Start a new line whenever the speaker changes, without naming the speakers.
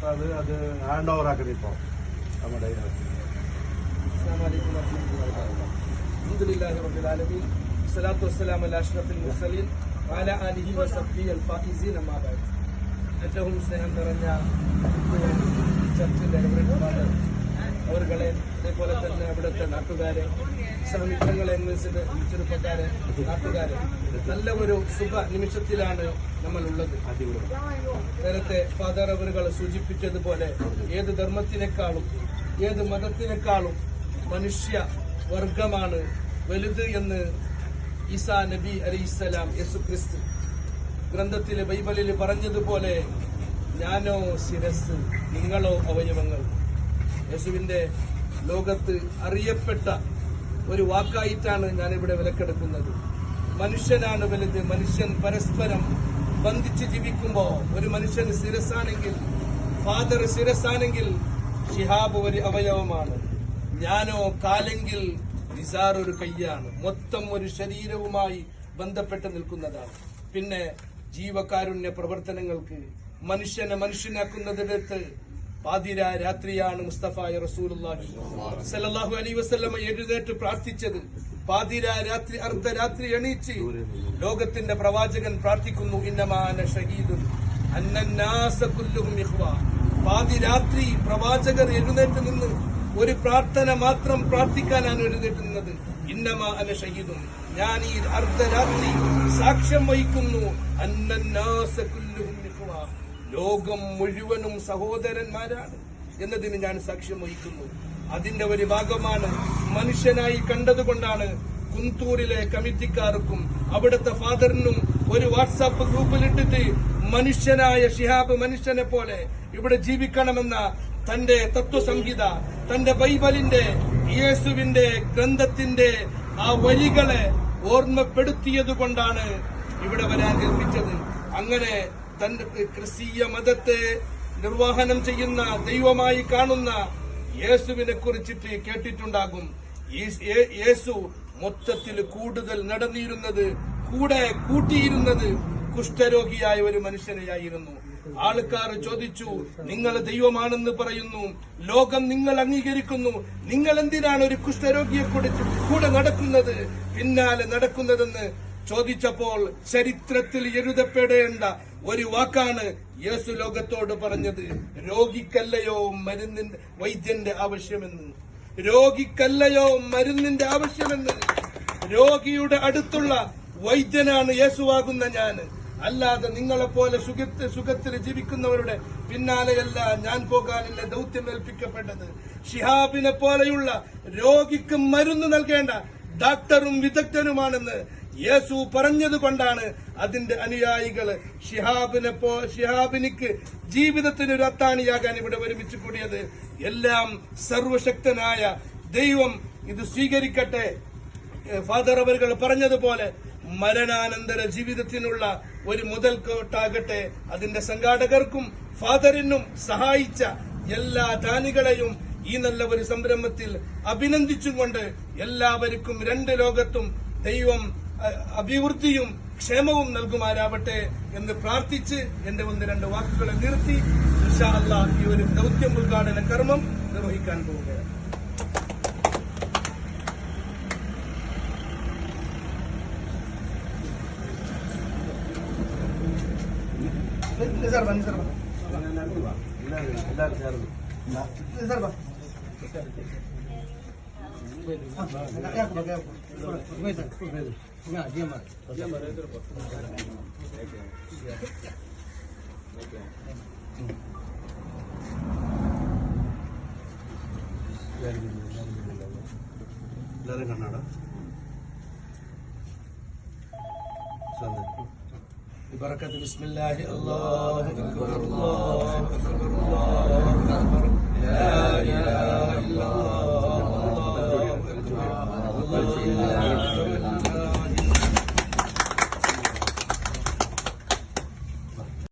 അത് hand over ആക്കുന്നത് ഇപ്പോൾ നമ്മുടെ
അൽഹംദുലില്ലാഹി റബ്ബിൽ ആലമീൻ സ്വലാത്തു വസ്സലാമു അലാ അഷ്റഫിൽ മുർസലീൻ വഅലാ ആലിഹി വസഹ്ബിഹി അൽ ഫായിസീൻ അമ്മാ ബഅദ്. ഏറ്റവും സ്നേഹം നിറഞ്ഞ ചർച്ചിന്റെ അവരുകളെ, അതേപോലെ തന്നെ അവിടുത്തെ നാട്ടുകാരെ, സഹമിത്രങ്ങളെ, ചെറുപ്പക്കാരെ, നാട്ടുകാരെ, നല്ല ഒരു സുഖ നിമിഷത്തിലാണ് നമ്മളുള്ളത്. നേരത്തെ ഫാദർ അവരുകൾ സൂചിപ്പിച്ചതുപോലെ ഏത് ധർമ്മത്തിനേക്കാളും ഏത് മതത്തിനേക്കാളും മനുഷ്യ വർഗമാണ് വലുത് എന്ന് ഈസാ നബി അലൈഹിസ്സലാം യേശുക്രിസ്തു ഗ്രന്ഥത്തിലെ ബൈബിളിൽ പറഞ്ഞതുപോലെ, ഞാനോ ശിരസ്, നിങ്ങളോ അവയവങ്ങൾ. യേശുവിന്റെ ലോകത്ത് അറിയപ്പെട്ട ഒരു വാക്കായിട്ടാണ് ഞാനിവിടെ വിലക്കെടുക്കുന്നത്. മനുഷ്യനാണ് വലുത്. മനുഷ്യൻ പരസ്പരം ബന്ധിച്ച് ജീവിക്കുമ്പോ ഒരു മനുഷ്യന് ശിരസാണെങ്കിൽ, ഫാദർ ശിരസാണെങ്കിൽ, ഷിഹാബ് ഒരു അവയവമാണ്. ഞാനോ കാലെങ്കിൽ നിസാർ ഒരു കയ്യാണ്. മൊത്തം ഒരു ശരീരവുമായി ബന്ധപ്പെട്ട് നിൽക്കുന്നതാണ്. പിന്നെ ജീവകാരുണ്യ പ്രവർത്തനങ്ങൾക്ക് മനുഷ്യനെ മനുഷ്യനാക്കുന്നതിനടുത്ത് പാതിരാ രാത്രിയാണ് മുസ്തഫായ റസൂലുള്ളാഹി സ്വല്ലല്ലാഹു അലൈഹി വസല്ലം എഴുന്നേറ്റ് പ്രാർത്ഥിച്ചത്. പാതിരാ രാത്രി, അർദ്ധരാത്രി എണീച്ച് ലോകത്തിന്റെ പ്രവാചകൻ പ്രാർത്ഥിക്കുന്നു, ഇന്നമാ അന ഷഹീദുൻ അന്നന്നാസ കുല്ലുഹും ഇഖ്വാ. പാതിരാത്രി പ്രവാചകർ എഴുന്നേറ്റ് നിന്ന് ഒരു പ്രാർത്ഥന മാത്രം പ്രാർത്ഥിക്കാനാണ് എഴുന്നേറ്റ് നിന്നത്. ഇന്നമാ അന ഷഹീദുൻ, ഞാൻ ഈ അർദ്ധരാത്രി സാക്ഷ്യം വഹിക്കുന്നു, അന്നന്നാസ കുല്ലുഹും ഇഖ്വാ, ലോകം മുഴുവനും സഹോദരന്മാരാണ് എന്നതിന് ഞാൻ സാക്ഷ്യം വഹിക്കുന്നു. അതിന്റെ ഒരു ഭാഗമാണ് മനുഷ്യനായി കണ്ടതുകൊണ്ടാണ് കുന്തൂരിലെ കമ്മിറ്റിക്കാർക്കും അവിടുത്തെ ഫാദറിനും ഒരു വാട്സാപ്പ് ഗ്രൂപ്പിലിട്ടിട്ട് മനുഷ്യനായ ഷിഹാബ് മനുഷ്യനെ പോലെ ഇവിടെ ജീവിക്കണമെന്ന തന്റെ തത്വസംഹിത, തന്റെ ബൈബലിന്റെ, യേശുവിന്റെ ഗ്രന്ഥത്തിന്റെ ആ വരികളെ ഓർമ്മപ്പെടുത്തിയതുകൊണ്ടാണ് ഇവിടെ വരാൻ കൽപ്പിച്ചത്. അങ്ങനെ തന്റെ ക്രിസ്തീയ മതത്തെ നിർവഹണം ചെയ്യുന്ന ദൈവമായി കാണുന്ന യേശുവിനെ കുറിച്ചിട്ട് കേട്ടിട്ടുണ്ടാകും. യേശു മൊത്തത്തിൽ കൂടുതൽ നടന്നിരുന്നത്, കൂടെ കൂട്ടിയിരുന്നത് കുഷ്ഠരോഗിയായ ഒരു മനുഷ്യനെയായിരുന്നു. ആൾക്കാർ ചോദിച്ചു, നിങ്ങൾ ദൈവമാണെന്ന് പറയുന്നു, ലോകം നിങ്ങൾ അംഗീകരിക്കുന്നു, നിങ്ങൾ എന്തിനാണ് ഒരു കുഷ്ഠരോഗിയെ കൂടെ നടക്കുന്നത്, പിന്നാലെ നടക്കുന്നതെന്ന് ചോദിച്ചപ്പോൾ ചരിത്രത്തിൽ എഴുതപ്പെടേണ്ട ഒരു വാക്കാണ് യേശു ലോകത്തോട് പറഞ്ഞത്. രോഗിക്കല്ലയോ മരുന്നിന്റെ വൈദ്യന്റെ ആവശ്യമെന്ന്, രോഗിക്കല്ലയോ മരുന്നിന്റെ ആവശ്യമെന്ന്. രോഗിയുടെ അടുത്തുള്ള വൈദ്യനാണ് യേശുവാകുന്ന ഞാൻ, അല്ലാതെ നിങ്ങളെപ്പോലെ സുഖത്തിൽ ജീവിക്കുന്നവരുടെ പിന്നാലെയല്ല ഞാൻ പോകാനുള്ള ദൌത്യം ഏൽപ്പിക്കപ്പെട്ടത്. ഷിഹാബിനെ പോലെയുള്ള രോഗിക്ക് മരുന്ന് നൽകേണ്ട ഡാക്ടറും വിദഗ്ധനുമാണെന്ന് യേശു പറഞ്ഞതുകൊണ്ടാണ് അതിന്റെ അനുയായികൾ ഷിഹാബിനിക്ക് ജീവിതത്തിന് ഒരു അത്താണിയാകാൻ ഇവിടെ ഒരുമിച്ച് കൂടിയത്. എല്ലാം സർവശക്തനായ ദൈവം ഇത് സ്വീകരിക്കട്ടെ. ഫാദർ അവர்கள் പറഞ്ഞതുപോലെ മരണാനന്തര ജീവിതത്തിനുള്ള ഒരു മുതൽക്കോട്ടാകട്ടെ. അതിന്റെ സംഘാടകർക്കും ഫാദറിനും സഹായിച്ച എല്ലാ ദാനികളെയും ഈ നല്ല ഒരു സംരംഭത്തിൽ അഭിനന്ദിച്ചുകൊണ്ട് എല്ലാവർക്കും രണ്ട് ലോകത്തും ദൈവം അഭിവൃദ്ധിയും ക്ഷേമവും നൽകുമാരാവട്ടെ എന്ന് പ്രാർത്ഥിച്ച് എന്റെ ഒന്ന് രണ്ട് വാക്കുകളെ നിർത്തി ഇൻഷാ അല്ലാഹ് ഈ ഒരു ദൗത്യം ഉദ്ഘാടന കർമ്മം നിർവഹിക്കാൻ പോവുകയാണ്.
എല്ലാവരും കണ്ണാട
ബിബറകത്ത് ബിസ്മില്ലാഹി അല്ലാഹു അക്ബർ അല്ലാഹു അക്ബർ അല്ലാഹു അക്ബർ.